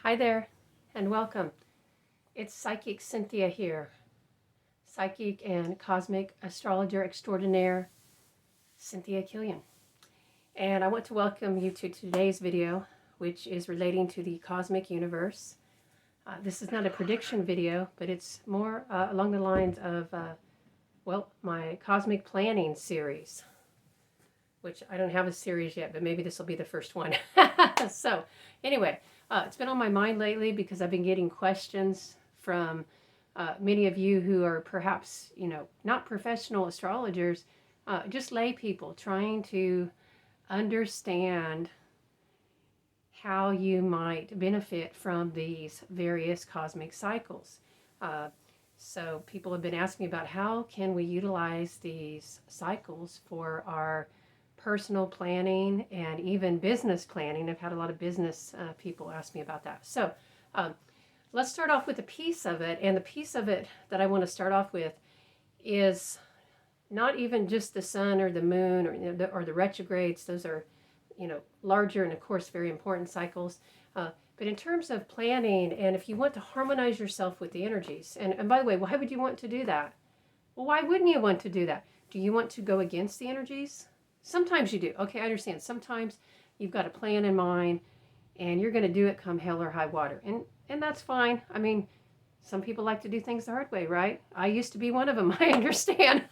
Hi there, and welcome. It's Psychic Cynthia here, psychic and cosmic astrologer extraordinaire, Cynthia Killian. And I want to welcome you to today's video, which is relating to the cosmic universe. This is not a prediction video, but it's more along the lines of, my cosmic planning series, which I don't have a series yet, but maybe this will be the first one. So, anyway, it's been on my mind lately because I've been getting questions from many of you who are perhaps, not professional astrologers, just lay people trying to understand how you might benefit from these various cosmic cycles. So people have been asking about how can we utilize these cycles for our personal planning and even business planning. I've had a lot of business people ask me about that. So let's start off with a piece of it. And the piece of it that I want to start off with is not even just the sun or the moon or the retrogrades. Those are, larger and of course very important cycles. But in terms of planning, and if you want to harmonize yourself with the energies, and by the way, why would you want to do that? Well, why wouldn't you want to do that? Do you want to go against the energies? Sometimes you do. Okay, I understand. Sometimes you've got a plan in mind and you're going to do it come hell or high water. And that's fine. I mean, some people like to do things the hard way, right? I used to be one of them. I understand.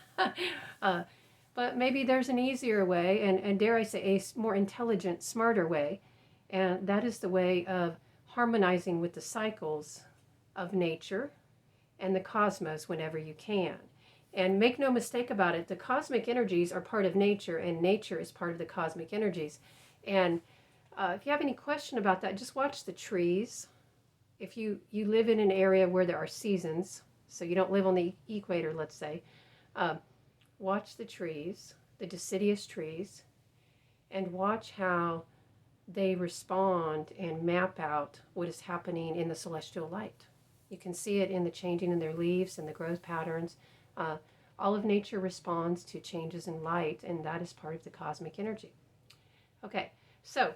But maybe there's an easier way, and dare I say, a more intelligent, smarter way. And that is the way of harmonizing with the cycles of nature and the cosmos whenever you can. And make no mistake about it, the cosmic energies are part of nature, and nature is part of the cosmic energies. And if you have any question about that, just watch the trees. If you live in an area where there are seasons, so you don't live on the equator, let's say, watch the trees, the deciduous trees, and watch how they respond and map out what is happening in the celestial light. You can see it in the changing in their leaves and the growth patterns. All of nature responds to changes in light, and that is part of the cosmic energy. Okay, so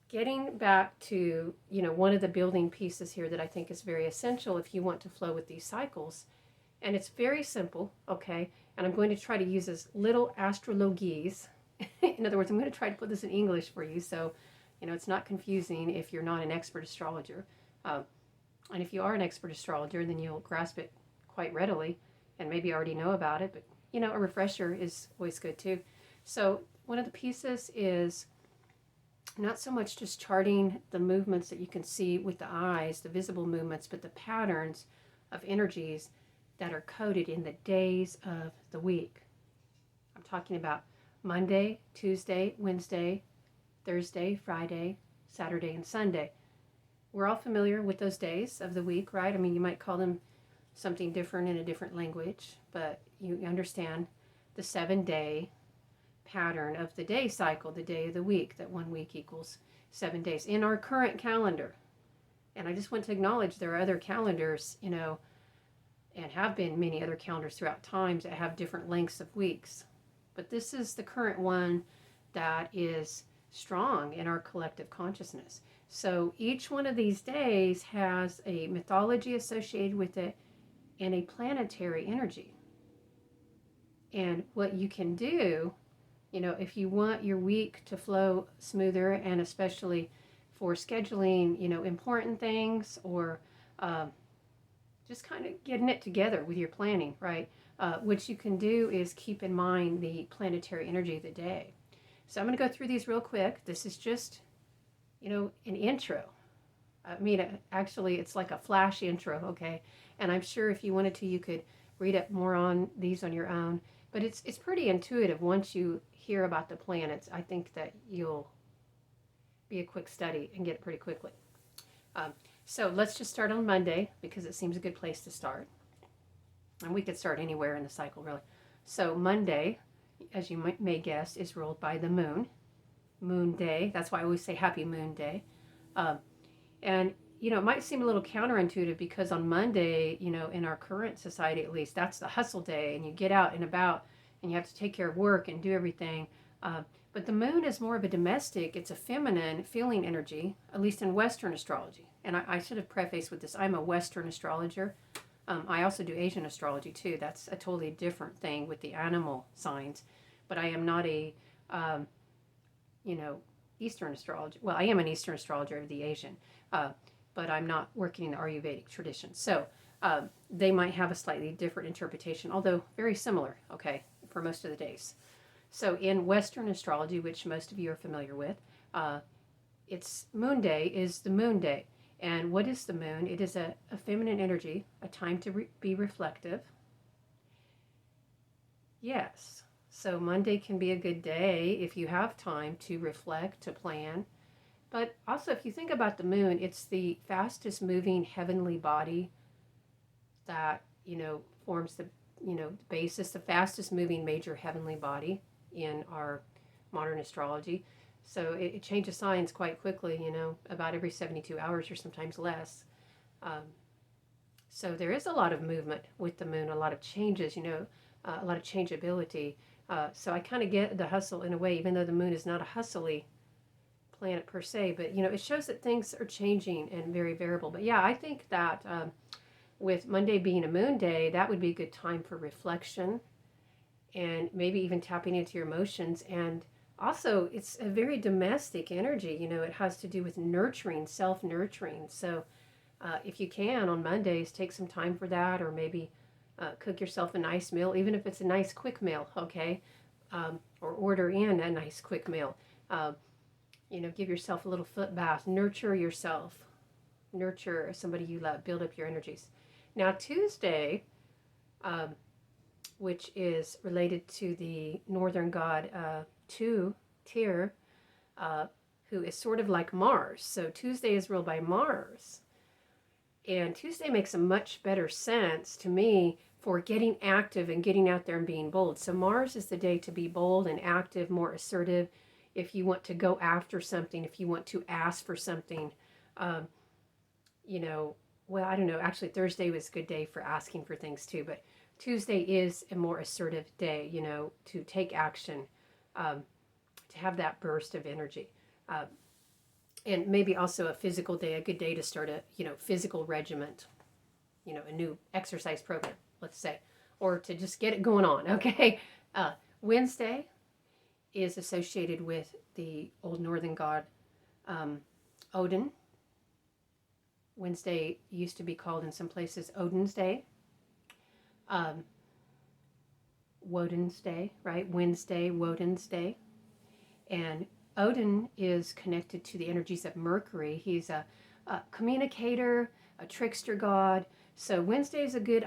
getting back to, one of the building pieces here that I think is very essential if you want to flow with these cycles, and it's very simple, okay, and I'm going to try to use as little astrologies. In other words, I'm going to try to put this in English for you, so, it's not confusing if you're not an expert astrologer. And if you are an expert astrologer, then you'll grasp it quite readily and maybe already know about it, but a refresher is always good too. So one of the pieces is not so much just charting the movements that you can see with the eyes, the visible movements, but the patterns of energies that are coded in the days of the week. I'm talking about Monday, Tuesday, Wednesday, Thursday, Friday, Saturday, and Sunday. We're all familiar with those days of the week, right? I mean, you might call them something different in a different language, but you understand the 7-day pattern of the day cycle, the day of the week, that 1 week equals 7 days in our current calendar. And I just want to acknowledge there are other calendars, and have been many other calendars throughout times that have different lengths of weeks. But this is the current one that is strong in our collective consciousness. So each one of these days has a mythology associated with it and a planetary energy. And what you can do, if you want your week to flow smoother, and especially for scheduling, important things, or just kind of getting it together with your planning, right? What you can do is keep in mind the planetary energy of the day. So I'm going to go through these real quick. This is just, an intro. I mean, actually, it's like a flash intro, okay? And I'm sure if you wanted to, you could read up more on these on your own. But it's pretty intuitive once you hear about the planets. I think that you'll be a quick study and get it pretty quickly. So let's just start on Monday because it seems a good place to start. And we could start anywhere in the cycle, really. So Monday, as you may guess, is ruled by the moon. Moon day. That's why I always say happy moon day. And, it might seem a little counterintuitive because on Monday, in our current society at least, that's the hustle day, and you get out and about and you have to take care of work and do everything. But the moon is more of a domestic, it's a feminine feeling energy, at least in Western astrology. and I should have prefaced with this, I'm a Western astrologer. I also do Asian astrology too. That's a totally different thing with the animal signs. But I am not a, you know, Eastern astrologer. Well, I am an Eastern astrologer of the Asian, but I'm not working in the Ayurvedic tradition. So they might have a slightly different interpretation, although very similar, okay, for most of the days. So in Western astrology, which most of you are familiar with, it's Moon Day is the Moon Day. And what is the moon? It is a feminine energy, a time to be reflective. Yes. So Monday can be a good day if you have time to reflect, to plan. But also, if you think about the moon, it's the fastest moving heavenly body that, forms the, basis, the fastest moving major heavenly body in our modern astrology. So it changes signs quite quickly, about every 72 hours or sometimes less. So there is a lot of movement with the moon, a lot of changes, a lot of changeability. So I kind of get the hustle in a way, even though the moon is not a hustly planet per se, but it shows that things are changing and very variable. But yeah, I think that with Monday being a moon day, that would be a good time for reflection and maybe even tapping into your emotions. And also, it's a very domestic energy. It has to do with nurturing, self-nurturing. So if you can on Mondays, take some time for that, or maybe cook yourself a nice meal, even if it's a nice quick meal, okay? Or order in a nice quick meal. Give yourself a little foot bath, nurture yourself, nurture somebody you love, build up your energies. Now, Tuesday, which is related to the northern god Tyr, who is sort of like Mars. So Tuesday is ruled by Mars. And Tuesday makes a much better sense to me for getting active and getting out there and being bold. So Mars is the day to be bold and active, more assertive. If you want to go after something, if you want to ask for something, well, I don't know. Actually, Thursday was a good day for asking for things too. But Tuesday is a more assertive day, to take action, to have that burst of energy. And maybe also a physical day, a good day to start a, physical regiment, a new exercise program, let's say, or to just get it going on, okay? Wednesday is associated with the old northern god Odin. Wednesday used to be called in some places Odin's Day. Woden's Day, right? Wednesday, Woden's Day. And Odin is connected to the energies of Mercury. He's a communicator, a trickster god. So Wednesday is a good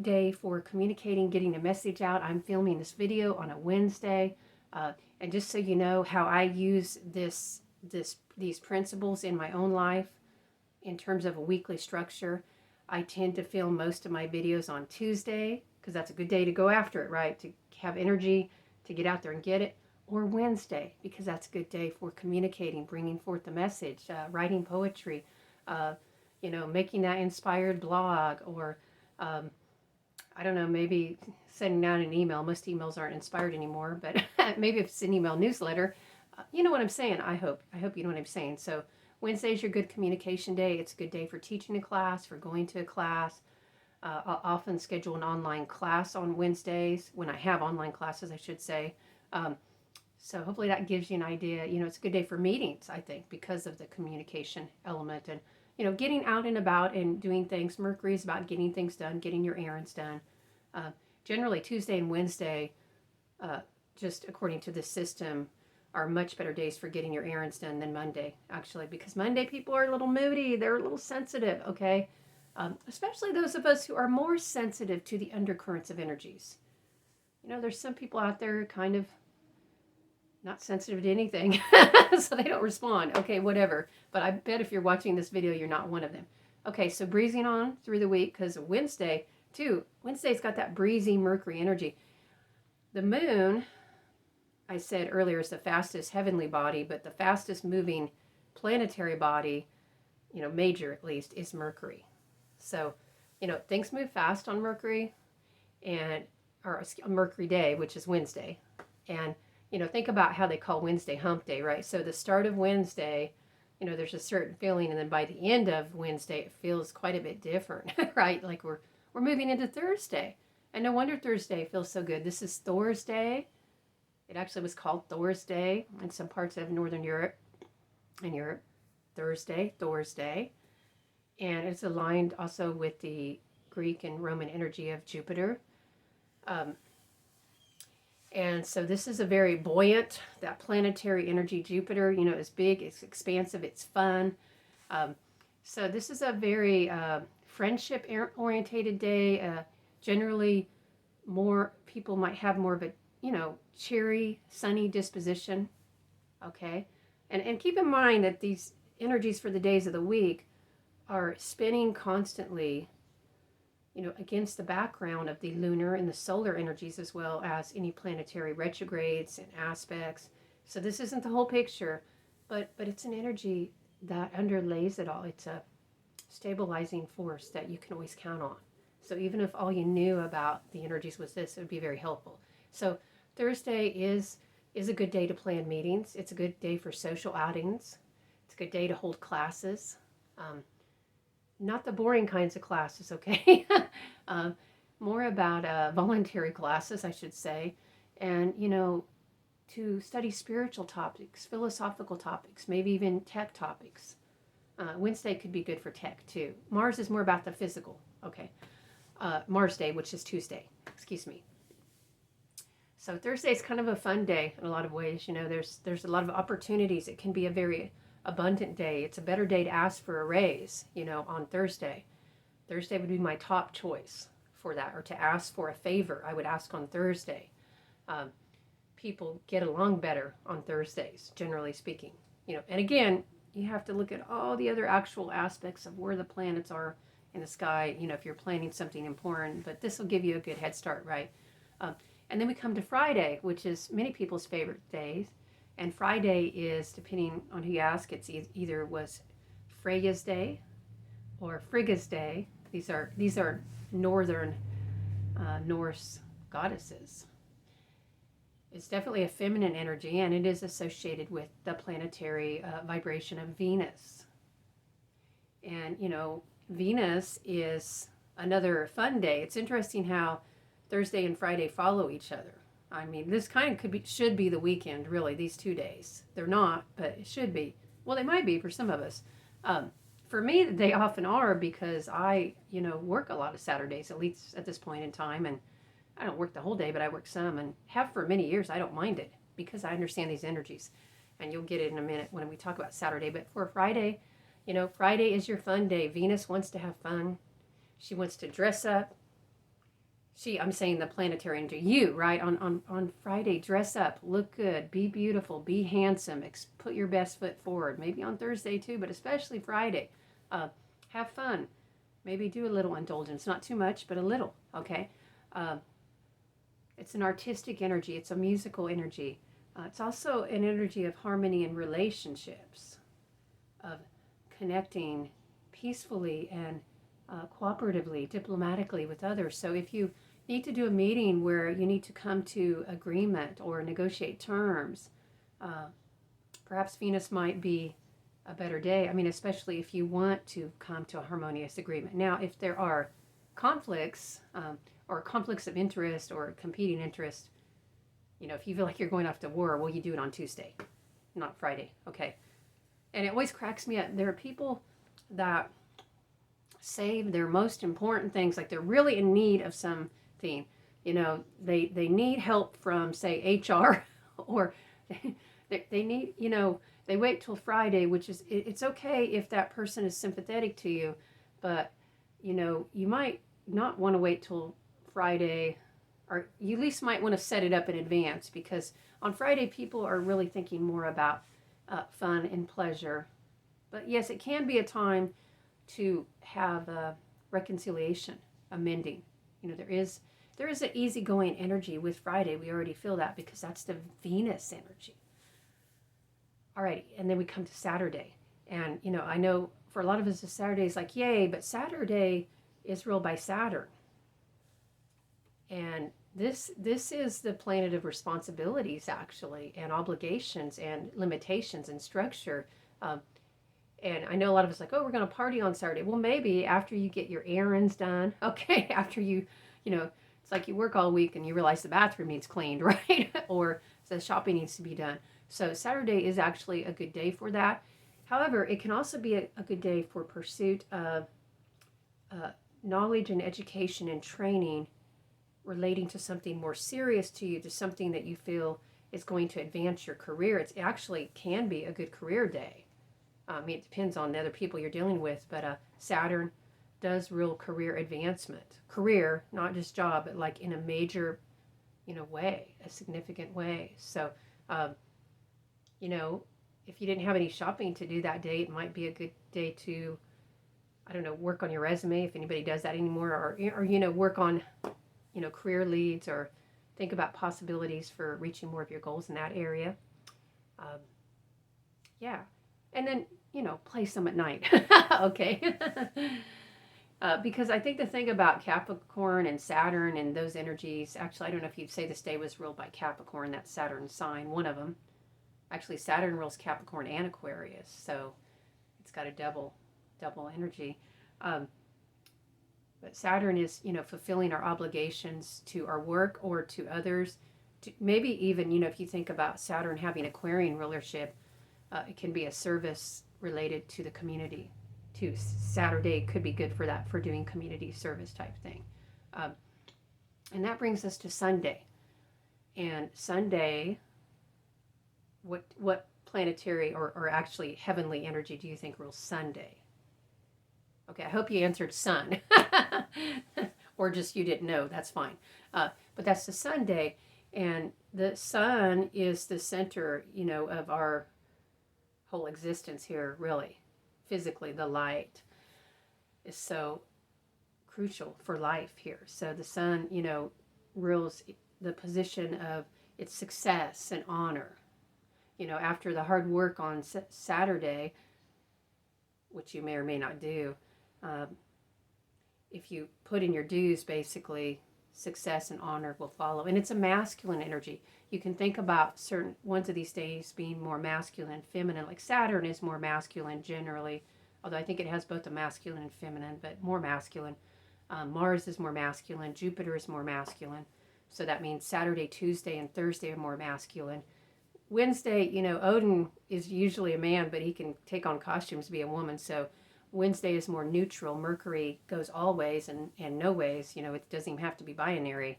day for communicating, getting a message out. I'm filming this video on a Wednesday. And just so you know how I use these principles in my own life in terms of a weekly structure, I tend to film most of my videos on Tuesday because that's a good day to go after it, right? To have energy to get out there and get it. Or Wednesday, because that's a good day for communicating, bringing forth the message, writing poetry, making that inspired blog, or I don't know, maybe sending out an email. Most emails aren't inspired anymore, but maybe if it's an email newsletter, you know what I'm saying. I hope you know what I'm saying. So Wednesday is your good communication day. It's a good day for teaching a class, for going to a class. I'll often schedule an online class on Wednesdays, when I have online classes, I should say. So hopefully that gives you an idea. It's a good day for meetings, I think, because of the communication element and, getting out and about and doing things. Mercury is about getting things done, getting your errands done. Generally, Tuesday and Wednesday, just according to the system, are much better days for getting your errands done than Monday, actually, because Monday people are a little moody. They're a little sensitive, okay? Especially those of us who are more sensitive to the undercurrents of energies. There's some people out there kind of not sensitive to anything, so they don't respond. Okay, whatever. But I bet if you're watching this video, you're not one of them. Okay, so breezing on through the week, because Wednesday, too, Wednesday's got that breezy Mercury energy. The moon, I said earlier, is the fastest heavenly body, but the fastest moving planetary body, major at least, is Mercury. So, things move fast on Mercury, or Mercury Day, which is Wednesday. And think about how they call Wednesday hump day, right? So the start of Wednesday, there's a certain feeling, and then by the end of Wednesday, it feels quite a bit different, right? Like we're moving into Thursday, and no wonder Thursday feels so good. This is Thor's Day. It actually was called Thor's Day in some parts of Northern Europe. In Europe, Thursday, Thor's Day, and it's aligned also with the Greek and Roman energy of Jupiter. Um, And so this is a very buoyant, that planetary energy. Jupiter, is big, it's expansive, it's fun. Um, so this is a very friendship orientated day. Generally, more people might have more of a, cheery, sunny disposition. Okay. And keep in mind that these energies for the days of the week are spinning constantly, against the background of the lunar and the solar energies, as well as any planetary retrogrades and aspects. So this isn't the whole picture, but it's an energy that underlays it all. It's a stabilizing force that you can always count on. So even if all you knew about the energies was this, it would be very helpful. So Thursday is a good day to plan meetings. It's a good day for social outings. It's a good day to hold classes. Not the boring kinds of classes, okay? More about voluntary classes, I should say. And, to study spiritual topics, philosophical topics, maybe even tech topics. Wednesday could be good for tech, too. Mars is more about the physical, okay? Mars Day, which is Tuesday, excuse me. So Thursday is kind of a fun day in a lot of ways. There's a lot of opportunities. It can be a very abundant day. It's a better day to ask for a raise, on Thursday. Thursday would be my top choice for that, or to ask for a favor. I would ask on Thursday. People get along better on Thursdays, generally speaking. And again, you have to look at all the other actual aspects of where the planets are in the sky, if you're planning something important, but this will give you a good head start, right? And then we come to Friday, which is many people's favorite days. And Friday is, depending on who you ask, it's either was Freya's Day or Frigga's Day. These are northern Norse goddesses. It's definitely a feminine energy, and it is associated with the planetary vibration of Venus. And, Venus is another fun day. It's interesting how Thursday and Friday follow each other. I mean, this kind of should be the weekend, really, these 2 days. They're not, but it should be. Well, they might be for some of us. For me, they often are, because I, work a lot of Saturdays, at least at this point in time. And I don't work the whole day, but I work some, and have for many years. I don't mind it because I understand these energies. And you'll get it in a minute when we talk about Saturday. But for Friday, Friday is your fun day. Venus wants to have fun. She wants to dress up. I'm saying the planetary energy. You, right? On Friday, dress up, look good, be beautiful, be handsome, put your best foot forward. Maybe on Thursday too, but especially Friday. Have fun. Maybe do a little indulgence. Not too much, but a little, okay? It's an artistic energy. It's a musical energy. It's also an energy of harmony in relationships, of connecting peacefully and cooperatively, diplomatically with others. So if you need to do a meeting where you need to come to agreement or negotiate terms, perhaps Venus might be a better day. I mean, especially if you want to come to a harmonious agreement. Now, if there are conflicts or conflicts of interest or competing interest, if you feel like you're going off to war, well, you do it on Tuesday, not Friday, okay? And it always cracks me up. There are people that save their most important things, like they're really in need of something. They need help from, say, HR, or they need, they wait till Friday, which is, it's okay if that person is sympathetic to you, but, you might not want to wait till Friday, or you at least might want to set it up in advance, because on Friday people are really thinking more about fun and pleasure. But yes, it can be a time to have a reconciliation, amending. There is an easygoing energy with Friday. We already feel that because that's the Venus energy. All right, and then we come to Saturday. And, I know for a lot of us, Saturday is like, yay, but Saturday is ruled by Saturn. And this is the planet of responsibilities, actually, and obligations and limitations and structure. And I know a lot of us like, oh, we're going to party on Saturday. Well, maybe after you get your errands done. Okay, after you know, it's like you work all week and you realize the bathroom needs cleaned, right? Or the shopping needs to be done. So Saturday is actually a good day for that. However, it can also be a good day for pursuit of uh, knowledge and education and training relating to something more serious to you, to something that you feel is going to advance your career. It actually can be a good career day. I mean, it depends on the other people you're dealing with, but Saturn does real career advancement. Career, not just job, but like in a major, way, a significant way. So, um, you know, if you didn't have any shopping to do that day, it might be a good day to, I don't know, work on your resume if anybody does that anymore, or work on, career leads, or think about possibilities for reaching more of your goals in that area. Um, yeah. And then, play some at night. Okay. Because I think the thing about Capricorn and Saturn and those energies, actually, I don't know if you'd say this day was ruled by Capricorn, that's Saturn's sign, one of them. Actually, Saturn rules Capricorn and Aquarius, so it's got a double energy. Um, but Saturn is, fulfilling our obligations to our work or to others. Maybe even, if you think about Saturn having Aquarian rulership, it can be a service related to the community too. Saturday could be good for that, for doing community service type thing. Um, and that brings us to Sunday. And Sunday, what planetary or actually heavenly energy do you think rules Sunday? Okay, I hope you answered sun. Or just you didn't know, that's fine. But that's the Sunday. And the sun is the center, of our whole existence here, really. Physically, the light is so crucial for life here. So the sun, rules the position of its success and honor. After the hard work on Saturday, which you may or may not do, if you put in your dues, basically, success and honor will follow. And it's a masculine energy. You can think about certain ones of these days being more masculine, feminine. Like Saturn is more masculine generally, although I think it has both a masculine and feminine, but more masculine. Mars is more masculine. Jupiter is more masculine. So that means Saturday, Tuesday, and Thursday are more masculine. Wednesday, Odin is usually a man, but he can take on costumes to be a woman. So Wednesday is more neutral. Mercury goes all ways and no ways. It doesn't even have to be binary.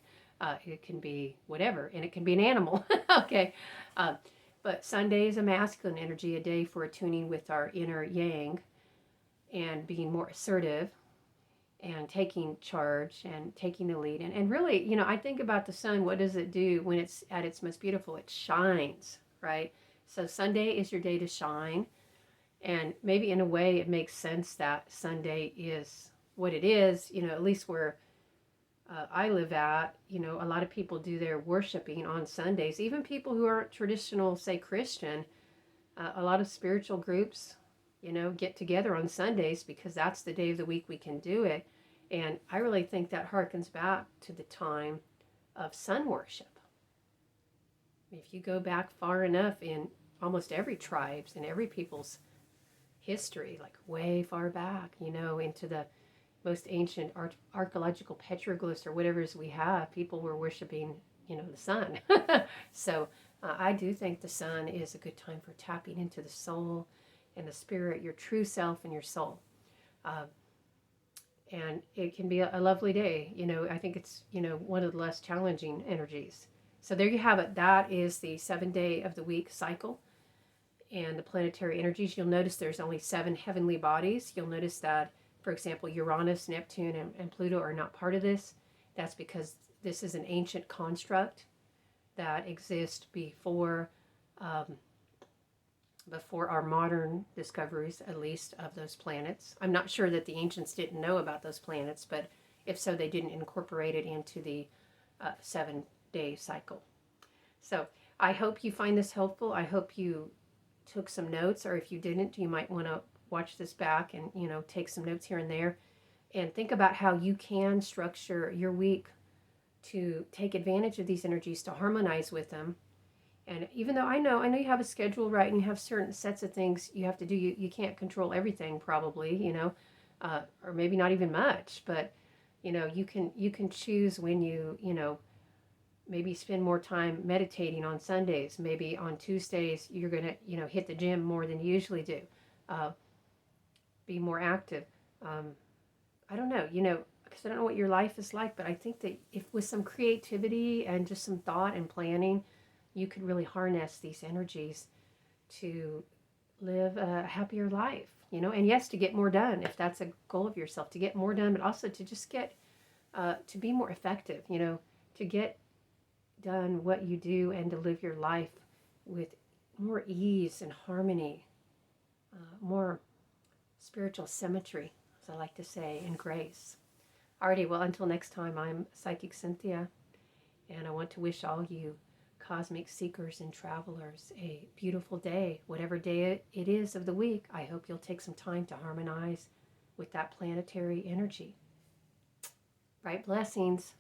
It can be whatever, and it can be an animal. Okay. But Sunday is a masculine energy, a day for attuning with our inner yang and being more assertive and taking charge and taking the lead. And really, I think about the sun. What does it do when it's at its most beautiful? It shines, right? So Sunday is your day to shine. And maybe in a way it makes sense that Sunday is what it is, at least where I live at, a lot of people do their worshiping on Sundays. Even people who aren't traditional, say Christian, a lot of spiritual groups, get together on Sundays because that's the day of the week we can do it. And I really think that harkens back to the time of sun worship. If you go back far enough in almost every tribe's and every people's history, like way far back, into the most ancient archaeological petroglyphs or whatever we have, people were worshiping, the sun. So I do think the sun is a good time for tapping into the soul and the spirit, your true self and your soul. And it can be a lovely day. I think it's, one of the less challenging energies. So there you have it. That is the 7-day of the week cycle and the planetary energies. You'll notice there's only 7 heavenly bodies. You'll notice that, for example, Uranus, Neptune, and Pluto are not part of this. That's because this is an ancient construct that exists before our modern discoveries, at least, of those planets. I'm not sure that the ancients didn't know about those planets, but if so, they didn't incorporate it into the 7-day cycle. So I hope you find this helpful. I hope you took some notes, or if you didn't, you might want to watch this back and, take some notes here and there and think about how you can structure your week to take advantage of these energies, to harmonize with them, And even though I know you have a schedule, right, and you have certain sets of things you have to do. You can't control everything, probably, or maybe not even much. But you can choose when maybe spend more time meditating on Sundays. Maybe on Tuesdays you're gonna hit the gym more than you usually do. Uh, be more active. Um, I don't know, because I don't know what your life is like, but I think that if with some creativity and just some thought and planning, you could really harness these energies to live a happier life, and yes, to get more done if that's a goal of yourself, to get more done, but also to just get, to be more effective, to get done what you do and to live your life with more ease and harmony, more spiritual symmetry, as I like to say, and grace. Alrighty, well, until next time, I'm Psychic Cynthia, and I want to wish all you cosmic seekers and travelers a beautiful day. Whatever day it is of the week, I hope you'll take some time to harmonize with that planetary energy. Bright blessings.